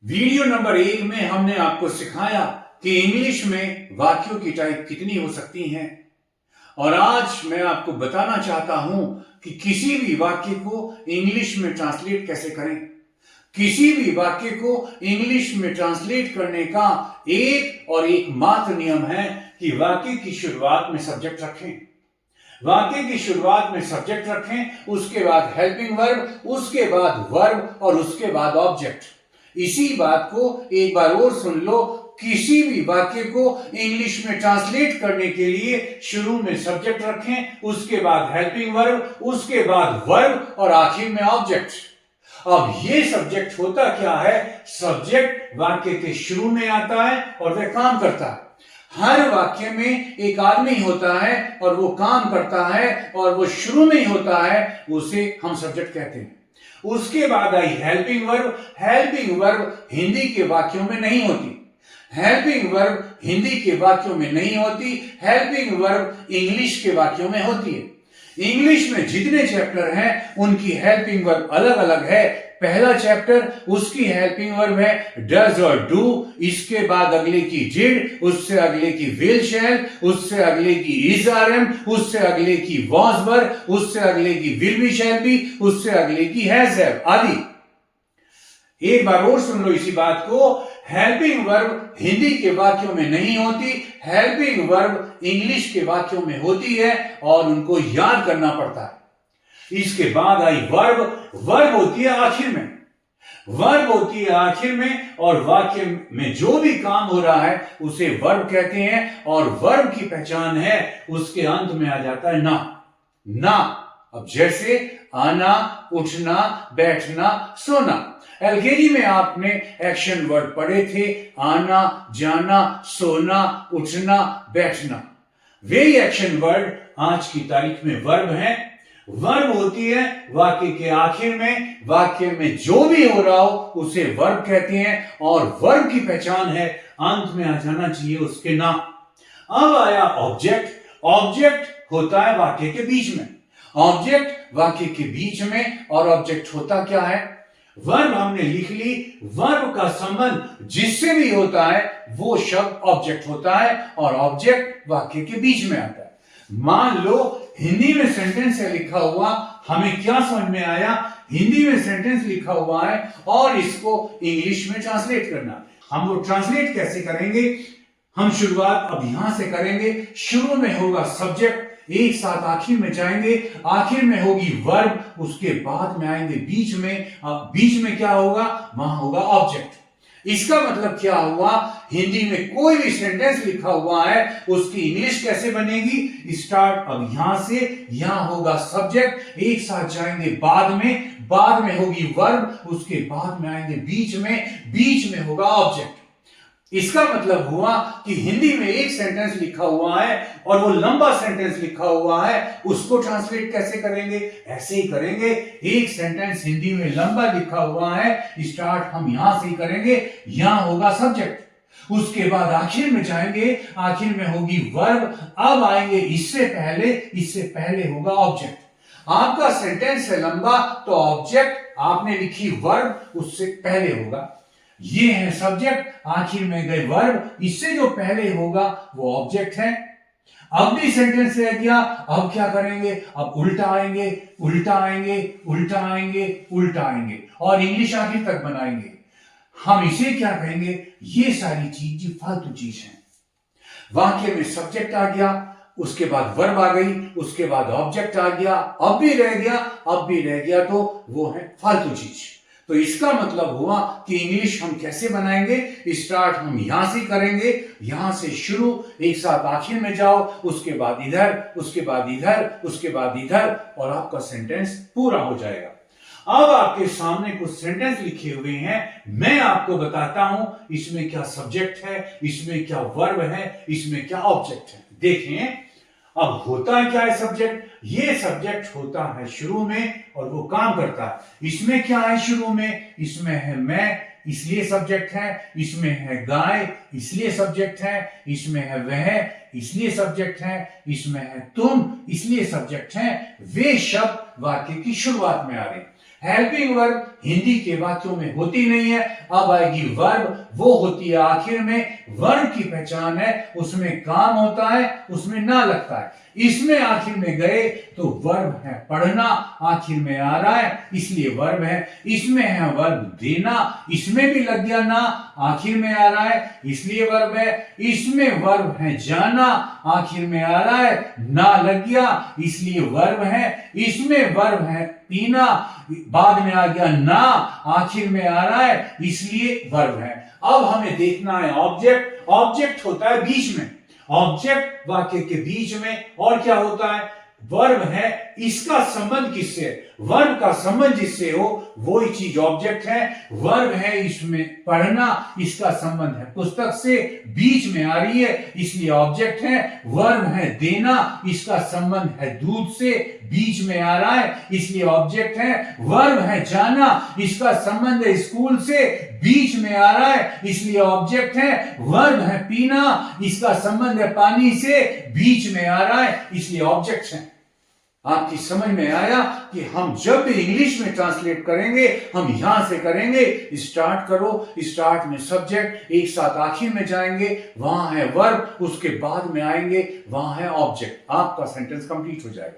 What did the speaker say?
Video number 1 में हमने आपको सिखाया कि इंग्लिश में वाक्यों की टाइप कितनी हो सकती हैं और आज मैं आपको बताना चाहता हूं कि किसी भी वाक्य को इंग्लिश में ट्रांसलेट कैसे करें। किसी भी वाक्य को इंग्लिश में ट्रांसलेट करने का एक और एकमात्र नियम है कि वाक्य की शुरुआत में सब्जेक्ट रखें। वाक्य की शुरुआत में सब्जेक्ट रखें, उसके बाद हेल्पिंग वर्ब, उसके बाद वर्ब और उसके बाद ऑब्जेक्ट। इसी बात को एक बार और सुन लो। किसी भी वाक्य को इंग्लिश में ट्रांसलेट करने के लिए शुरू में सब्जेक्ट रखें, उसके बाद हेल्पिंग वर्ब, उसके बाद वर्ब और आखिर में ऑब्जेक्ट। अब ये सब्जेक्ट होता क्या है? सब्जेक्ट वाक्य के शुरू में आता है और वह काम करता है। हर वाक्य में एक आदमी होता है और वो काम करता है और वो शुरू में ही होता है, उसे हम सब्जेक्ट कहते हैं। उसके बाद आई helping verb. Helping verb Hindi के वाक्यों में नहीं होती। हेल्पिंग वर्ब हिंदी के वाक्यों में नहीं होती। हेल्पिंग वर्ब इंग्लिश के वाक्यों में होती है। इंग्लिश में जितने चैप्टर हैं उनकी हेल्पिंग वर्ब अलग अलग है। पहला चैप्टर, उसकी हेल्पिंग वर्ब है डज और डू। इसके बाद अगले की डिड, उससे अगले की विल शैल, उससे अगले की इज आर एम, उससे अगले की वॉज वर, उससे अगले की विल बी शैल बी, उससे अगले की हैज हैव आदि। एक बार और सुन लो इसी बात को। हेल्पिंग वर्ब हिंदी के वाक्यों में नहीं होती। हेल्पिंग वर्ब इंग्लिश के वाक्यों में होती है और उनको याद करना पड़ता है। इसके बाद आई वर्ब। वर्ब होती है आखिर में। वर्ब होती है आखिर में और वाक्य में जो भी काम हो रहा है उसे वर्ब कहते हैं और वर्ब की पहचान है उसके अंत में आ जाता है ना। ना। अब जैसे आना, उठना, बैठना, सोना। एलकेजी में आपने एक्शन वर्ड पढ़े थे, आना, जाना, सोना, उठना, बैठना। वे एक्शन वर्ड आज की तारीख में वर्ब हैं। वर्ब होती है वाक्य के आखिर में। वाक्य में जो भी हो रहा हो उसे वर्ब कहते हैं और वर्ब की पहचान है अंत में आ जाना चाहिए उसके नाम। अब आया ऑब्जेक्ट। ऑब्जेक्ट होता है वाक्य के बीच में। ऑब्जेक्ट वाक्य के बीच में और ऑब्जेक्ट होता क्या है? वर्ब हमने लिख ली। वर्ब का संबंध जिससे भी होता है वो शब्द ऑब्जेक्ट होता है और ऑब्जेक्ट वाक्य के बीच में आता है। मान लो हिंदी में सेंटेंस है लिखा हुआ, हमें क्या समझ में आया? हिंदी में सेंटेंस लिखा हुआ है और इसको इंग्लिश में ट्रांसलेट करना। हम वो ट्रांसलेट कैसे करेंगे? हम शुरुआत अब यहां से करेंगे। शुरू में होगा सब्जेक्ट, एक साथ आखिर में जाएंगे। आखिर में होगी वर्ब, उसके बाद में आएंगे बीच में। अब बीच में क्या होगा? वहां होगा ऑब्जेक्ट। इसका मतलब क्या हुआ? हिंदी में कोई भी सेंटेंस लिखा हुआ है उसकी इंग्लिश कैसे बनेगी? स्टार्ट अब यहां से, यहां होगा सब्जेक्ट, एक साथ जाएंगे बाद में होगी वर्ब, उसके बाद में आएंगे बीच में होगा ऑब्जेक्ट। इसका मतलब हुआ कि हिंदी में एक सेंटेंस लिखा हुआ है और वो लंबा सेंटेंस लिखा हुआ है, उसको ट्रांसलेट कैसे करेंगे? ऐसे ही करेंगे। एक सेंटेंस हिंदी में लंबा लिखा हुआ है, स्टार्ट हम यहां से ही करेंगे। यहां होगा सब्जेक्ट, उसके बाद आखिर में जाएंगे, आखिर में होगी वर्ब, अब आएंगे इससे पहले होगा ऑब्जेक्ट। आपका सेंटेंस है लंबा तो ऑब्जेक्ट आपने लिखी वर्ब, उससे पहले होगा। ये है सब्जेक्ट, आखिर में गए वर्ब, इससे जो पहले होगा वो ऑब्जेक्ट है। अब भी सेंटेंस रह गया, अब क्या करेंगे? अब उल्टा आएंगे और इंग्लिश आखिर तक बनाएंगे। हम इसे क्या कहेंगे? ये सारी चीज फालतू चीज है। वाक्य में सब्जेक्ट आ गया, उसके बाद वर्ब आ गई, उसके बाद ऑब्जेक्ट आ गया, अब भी रह गया तो वो है फालतू चीज। तो इसका मतलब हुआ कि इंग्लिश हम कैसे बनाएंगे? स्टार्ट हम यहां से करेंगे, यहां से शुरू, एक साथ आखिर में जाओ, उसके बाद इधर, उसके बाद इधर और आपका सेंटेंस पूरा हो जाएगा। अब आपके सामने कुछ सेंटेंस लिखे हुए हैं, मैं आपको बताता हूं इसमें क्या सब्जेक्ट है, इसमें क्या वर्ब है, इसमें क्या ऑब्जेक्ट है। देखें अब होता क्या है सब्जेक्ट? ये सब्जेक्ट होता है शुरू में और वो काम करता है। इसमें क्या है शुरू में? इसमें है मैं, इसलिए सब्जेक्ट है। इसमें है गाय, इसलिए सब्जेक्ट है। इसमें है वह, इसलिए सब्जेक्ट है। इसमें है तुम, इसलिए सब्जेक्ट है। वे शब्द वाक्य की शुरुआत में आ रहे हैं। हेल्पिंग वर्ब हिंदी के वाक्यों में होती नहीं है। अब आएगी वर्ब, वो होती है आखिर में। वर्ब की पहचान है उसमें काम होता है, उसमें ना लगता है। इसमें आखिर में गए तो वर्ब है पढ़ना, आखिर में आ रहा है इसलिए वर्ब है। इसमें है वर्ब देना, इसमें भी लग गया ना, आखिर में आ रहा है इसलिए वर्ब है। इसमें वर्ब है जाना, आखिर में आ रहा है, ना लग गया इसलिए वर्ब है। इसमें वर्ब है पीना, बाद में आ गया ना, आखिर में आ रहा है इसलिए वर्ब है। अब हमें देखना है ऑब्जेक्ट। ऑब्जेक्ट होता है बीच में, ऑब्जेक्ट वाक्य के बीच में। और क्या होता है? वर्ब है, इसका संबंध किससे? वर्ब का संबंध जिससे हो वही चीज ऑब्जेक्ट है। वर्ब है इसमें पढ़ना, इसका संबंध है पुस्तक से, बीच में आ रही है इसलिए ऑब्जेक्ट है। वर्ब है देना, इसका संबंध है दूध से, बीच में आ रहा है इसलिए ऑब्जेक्ट है। वर्ब है जाना, इसका संबंध है स्कूल से, बीच में आ रहा है इसलिए ऑब्जेक्ट है। वर्ब है पीना, इसका संबंध है पानी से, बीच में आ रहा है इसलिए ऑब्जेक्ट है। आपकी समझ में आया कि हम जब भी इंग्लिश में ट्रांसलेट करेंगे हम यहां से करेंगे, स्टार्ट करो, स्टार्ट में सब्जेक्ट, एक साथ आखिर में जाएंगे, वहां है वर्ब, उसके बाद में आएंगे, वहां है ऑब्जेक्ट। आपका सेंटेंस कंप्लीट हो जाएगा।